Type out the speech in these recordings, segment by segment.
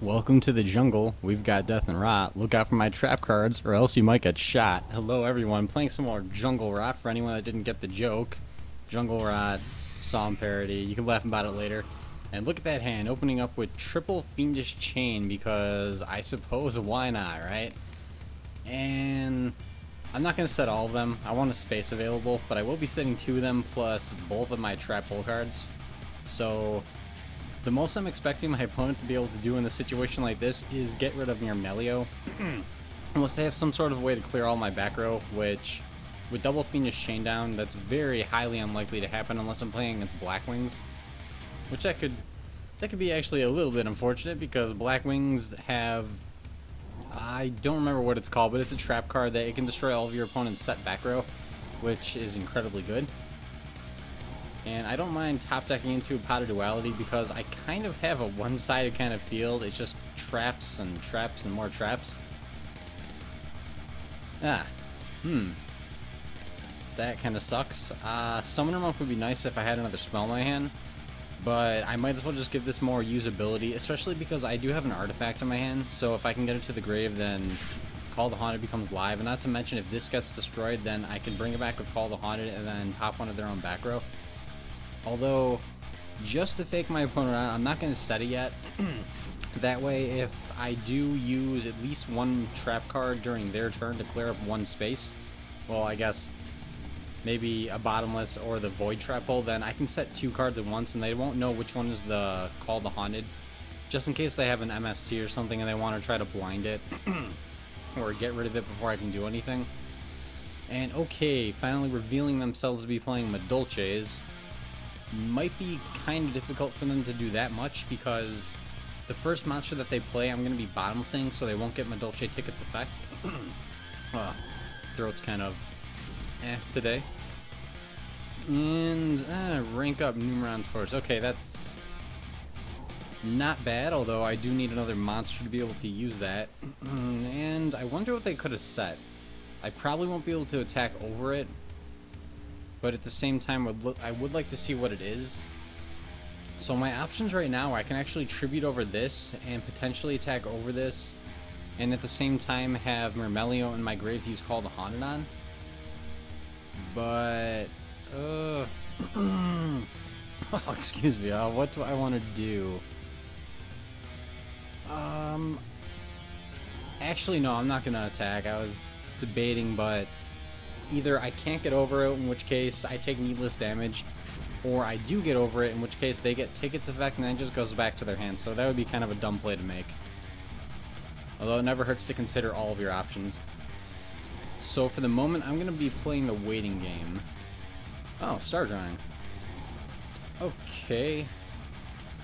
Welcome to the jungle. We've got death and rot. Look out for my trap cards, or else you might get shot. Hello, everyone. Playing some more jungle rot for anyone that didn't get the joke. Jungle rot, song parody. You can laugh about it later. And look at that hand, opening up with triple fiendish chain, because I suppose why not, right? And I'm not going to set all of them. I want a space available, but I will be setting 2 of them plus both of my trap hole cards. So the most I'm expecting my opponent to be able to do in a situation like this is get rid of Melio. Unless they have some sort of way to clear all my back row, which with double Fiendish Chain down, that's very highly unlikely to happen unless I'm playing against Blackwings. Which that could be actually a little bit unfortunate, because Blackwings have, I don't remember what it's called, but it's a trap card that it can destroy all of your opponent's set back row, which is incredibly good. And I don't mind top decking into a Pot of Duality because I kind of have a one-sided kind of field. It's just traps and traps and more traps. That kind of sucks. Summoner Monk would be nice if I had another spell in my hand, but I might as well just give this more usability, especially because I do have an artifact in my hand, so if I can get it to the grave, then Call the Haunted becomes live. And not to mention, if this gets destroyed, then I can bring it back with Call the Haunted and then pop one of their own back row. Although, just to fake my opponent out, I'm not going to set it yet. That way, if I do use at least one trap card during their turn to clear up one space, well, I guess maybe a Bottomless or the Void Trap Hole, then I can set 2 cards at once and they won't know which one is the Call the Haunted, just in case they have an MST or something and they want to try to blind it or get rid of it before I can do anything. And okay, finally revealing themselves to be playing Madolches. Might be kind of difficult for them to do that much, because the first monster that they play I'm going to be bottomlessing, so they won't get Madolche Ticket's effect. Throat's kind of today. And rank up Numeron's Force. Okay, that's not bad, although I do need another monster to be able to use that. And I wonder what they could have set. I probably won't be able to attack over it, but at the same time, I would like to see what it is. So my options right now, I can actually tribute over this and potentially attack over this, and at the same time have Mermelio in my grave to use Call the Haunted on. But, oh, excuse me, what do I want to do? Actually, no, I'm not going to attack. I was debating, but either I can't get over it, in which case I take needless damage, or I do get over it, in which case they take its effect and then it just goes back to their hands. So that would be kind of a dumb play to make. Although it never hurts to consider all of your options. So for the moment, I'm going to be playing the waiting game. Oh, Star Drawing. Okay.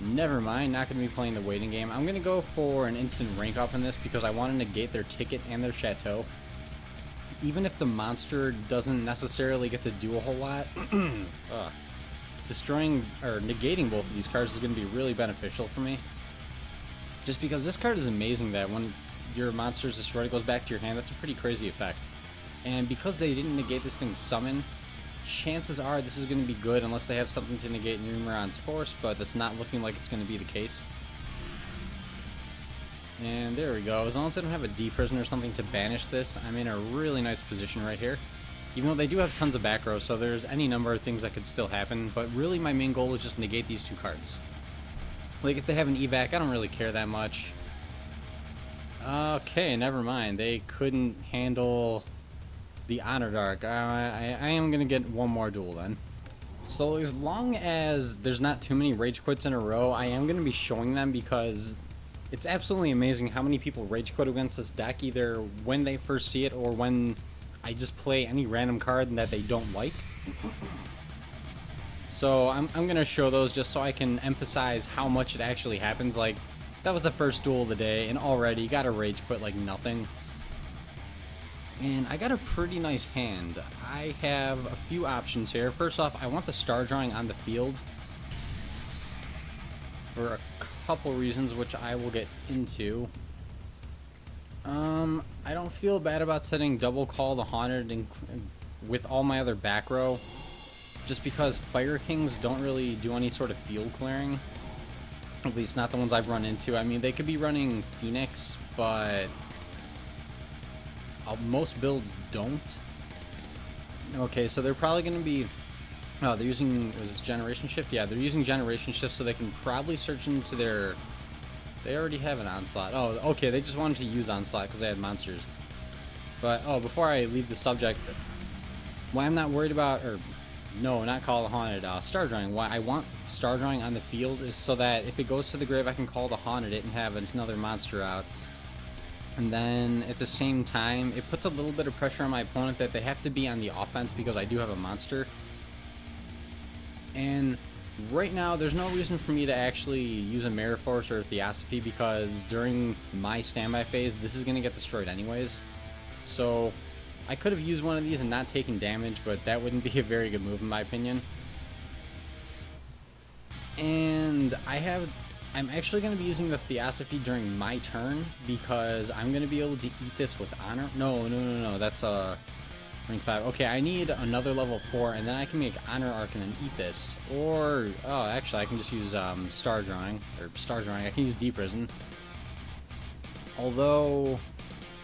Never mind, not going to be playing the waiting game. I'm going to go for an instant rank up in this because I want to negate their ticket and their chateau. Even if the monster doesn't necessarily get to do a whole lot, destroying or negating both of these cards is going to be really beneficial for me. Just because this card is amazing that when your monster is destroyed, it goes back to your hand. That's a pretty crazy effect. And because they didn't negate this thing's summon, chances are this is going to be good unless they have something to negate Numeron's Force, but that's not looking like it's going to be the case. And there we go. As long as I don't have a D-Prison or something to banish this, I'm in a really nice position right here. Even though they do have tons of back row, so there's any number of things that could still happen, but really my main goal is just negate these 2 cards. Like, if they have an evac, I don't really care that much. Okay, never mind. They couldn't handle the Honor Dark. I am going to get one more duel then. So as long as there's not too many rage quits in a row, I am going to be showing them, because it's absolutely amazing how many people rage quit against this deck, either when they first see it or when I just play any random card that they don't like. So I'm going to show those just so I can emphasize how much it actually happens. Like, that was the first duel of the day, and already got a rage quit like nothing. And I got a pretty nice hand. I have a few options here. First off, I want the Star Drawing on the field for a couple reasons, which I will get into. I don't feel bad about setting double Call the Haunted with all my other back row, just because Fire Kings don't really do any sort of field clearing. At least not the ones I've run into. I mean, they could be running Phoenix, but most builds don't. Okay, so they're probably going to be... Oh, they're using... Was this Generation Shift? Yeah, they're using Generation Shift, so they can probably search into their... They already have an Onslaught. Oh, okay, they just wanted to use Onslaught because they had monsters. But, oh, before I leave the subject, why I'm not worried about... Or, no, not Call the Haunted, Star Drawing. Why I want Star Drawing on the field is so that if it goes to the grave, I can Call the Haunted it and have another monster out. And then, at the same time, it puts a little bit of pressure on my opponent that they have to be on the offense because I do have a monster. And right now, there's no reason for me to actually use a Mirror Force or Theosophy because during my standby phase, this is going to get destroyed anyways. So, I could have used one of these and not taken damage, but that wouldn't be a very good move in my opinion. And I'm actually going to be using the Theosophy during my turn because I'm going to be able to eat this with Honor. No, that's a rank 5. Okay, I need another level 4, and then I can make Honor Arcane and eat this. Or, oh, actually, I can just use Star Drawing. I can use Deep Prison. Although,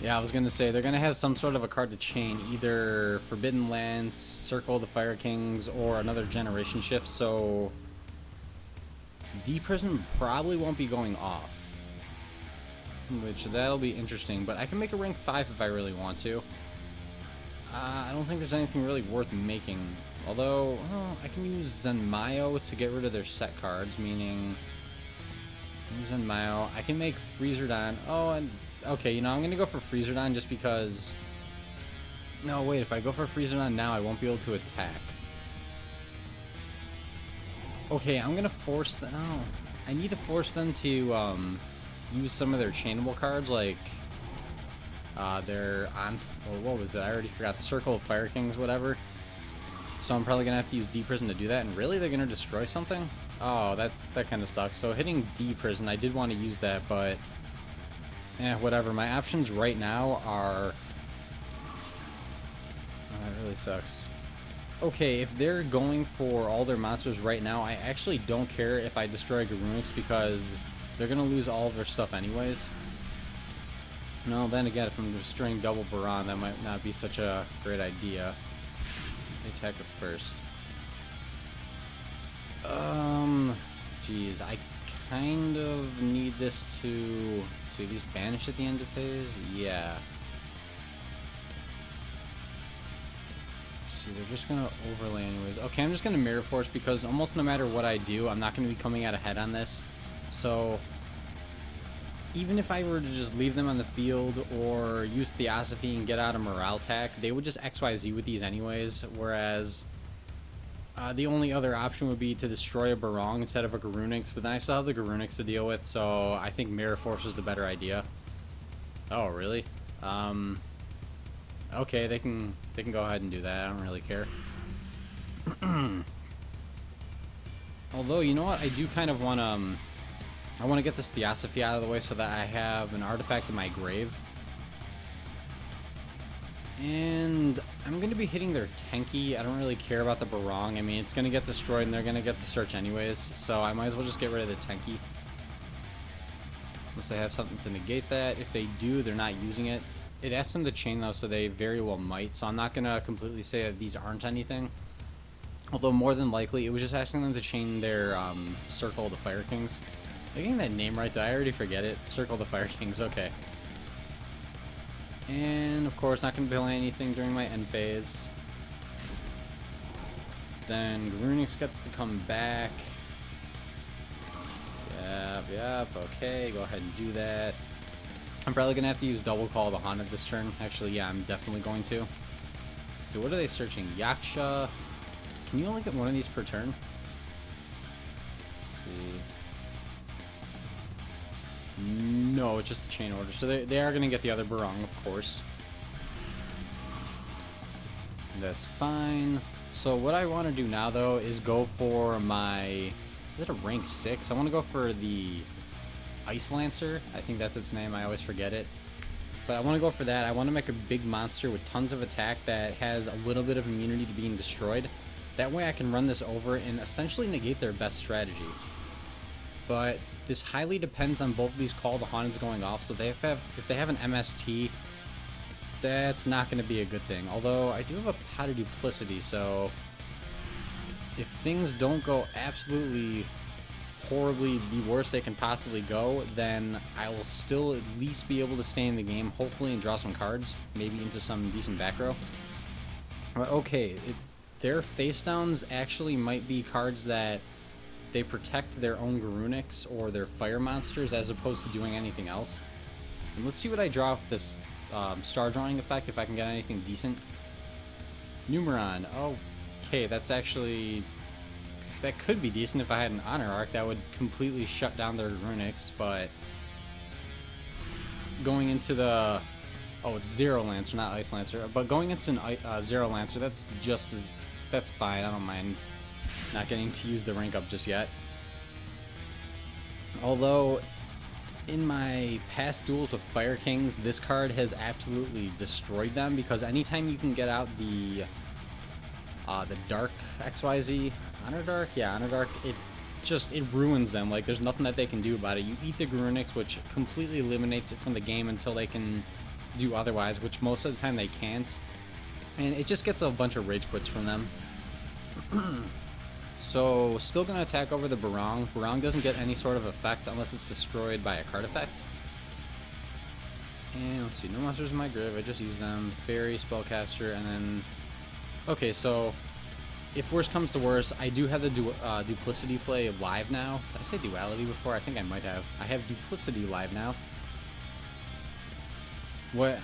yeah, I was going to say, they're going to have some sort of a card to chain. Either Forbidden Lance, Circle of the Fire Kings, or another Generation Shift, so... Deep Prison probably won't be going off, which that'll be interesting, but I can make a rank 5 if I really want to. I don't think there's anything really worth making, although I can use Zenmayo to get rid of their set cards, meaning Zenmayo. I can make Freezerdon. Oh, and okay, you know, I'm going to go for Freezerdon just because... No, wait, if I go for Freezerdon now, I won't be able to attack. Okay, I'm gonna force them. Oh, I need to force them to use some of their chainable cards, like their what was it? I already forgot. The Circle of Fire Kings, whatever. So I'm probably gonna have to use Deep Prison to do that. And really, they're gonna destroy something? Oh, that kind of sucks. So hitting Deep Prison, I did want to use that, but whatever. My options right now are. Oh, that really sucks. Okay, if they're going for all their monsters right now, I actually don't care if I destroy Garunix because they're going to lose all of their stuff anyways. No, then again, if I'm destroying double Baron, that might not be such a great idea. Attack it first. Geez, I kind of need this to at least banish at the end of phase. Yeah. See, they're just gonna overlay anyways. Okay, I'm just gonna Mirror Force because almost no matter what I do, I'm not gonna be coming out ahead on this. So even if I were to just leave them on the field or use Theosophy and get out a Morale Attack, they would just XYZ with these anyways, whereas the only other option would be to destroy a Barong instead of a Garunix, but then I still have the Garunix to deal with, so I think Mirror Force is the better idea. Oh, really? Okay, they can go ahead and do that. I don't really care. Although, you know what? I do kind of want to... I want to get this Theosophy out of the way so that I have an artifact in my grave. And I'm going to be hitting their Tenki. I don't really care about the Barong. I mean, it's going to get destroyed and they're going to get to search anyways. So I might as well just get rid of the Tenki. Unless they have something to negate that. If they do, they're not using it. It asks them to chain though, so they very well might. So I'm not going to completely say that these aren't anything. Although more than likely, it was just asking them to chain their Circle of the Fire Kings. Am I getting that name right? Did I already forget it? Circle of the Fire Kings, okay. And of course, not going to play anything during my end phase. Then Garunix gets to come back. Yep, okay, go ahead and do that. I'm probably going to have to use Double Call the Haunted this turn. Actually, yeah, I'm definitely going to. So what are they searching? Yaksha. Can you only get one of these per turn? No, it's just the chain order. So they are going to get the other Barong, of course. That's fine. So what I want to do now, though, is go for my... Is it a rank 6? I want to go for the Ice Lancer. I think that's its name. I always forget it. But I want to go for that. I want to make a big monster with tons of attack that has a little bit of immunity to being destroyed. That way I can run this over and essentially negate their best strategy. but this highly depends on both of these Call the Haunteds going off. So if they have an MST, that's not going to be a good thing. Although I do have a Pot of Duplicity, so if things don't go absolutely horribly the worst they can possibly go, then I will still at least be able to stay in the game, hopefully, and draw some cards, maybe into some decent back row. Okay, their face downs actually might be cards that they protect their own Garunics or their fire monsters as opposed to doing anything else. And let's see what I draw with this star drawing effect, if I can get anything decent. Numeron. Okay, that's actually... that could be decent if I had an Honor Arc. That would completely shut down their Garunics, but... going into the... oh, it's Zero Lancer, not Ice Lancer. But going into an Zero Lancer, that's just as... that's fine, I don't mind not getting to use the rank up just yet. Although, in my past duels with Fire Kings, this card has absolutely destroyed them, because anytime you can get out the Dark XYZ, Honor Dark? Yeah, Honor Dark, it ruins them. Like, there's nothing that they can do about it. You eat the Garunics, which completely eliminates it from the game until they can do otherwise, which most of the time they can't. And it just gets a bunch of rage quits from them. So, still going to attack over the Barong. Barong doesn't get any sort of effect unless it's destroyed by a card effect. And let's see, no monsters in my grave, I just use them. Fairy, Spellcaster, and then... okay, so if worse comes to worse, I do have the Duplicity play live now. Did I say Duality before? I think I might have. I have Duplicity live now. What,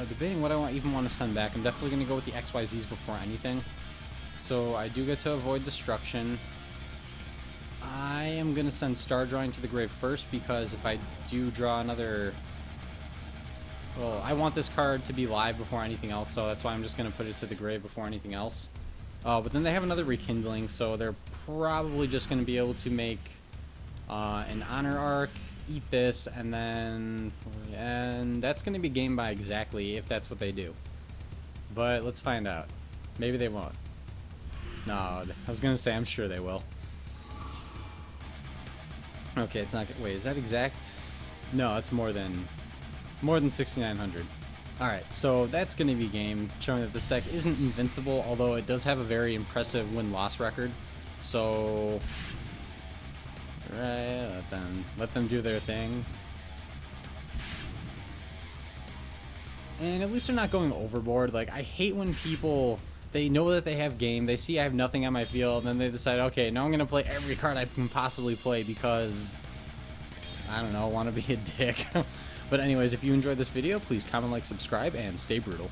debating what I even want to send back. I'm definitely going to go with the XYZs before anything. So I do get to avoid destruction. I am going to send Star Drawing to the grave first, because if I do draw another... well, I want this card to be live before anything else, so that's why I'm just going to put it to the grave before anything else. But then they have another Rekindling, so they're probably just going to be able to make an Honor Arc, eat this, and then... and that's going to be game by exactly, if that's what they do. But let's find out. Maybe they won't. No, I was going to say I'm sure they will. Okay, it's not... wait, is that exact? No, it's more than 6,900. Alright, so that's going to be game, showing that this deck isn't invincible, although it does have a very impressive win-loss record. So... right, let them do their thing. And at least they're not going overboard. Like, I hate when people... they know that they have game, they see I have nothing on my field, and then they decide, okay, now I'm going to play every card I can possibly play because... I don't know, want to be a dick. But anyways, if you enjoyed this video, please comment, like, subscribe, and stay brutal.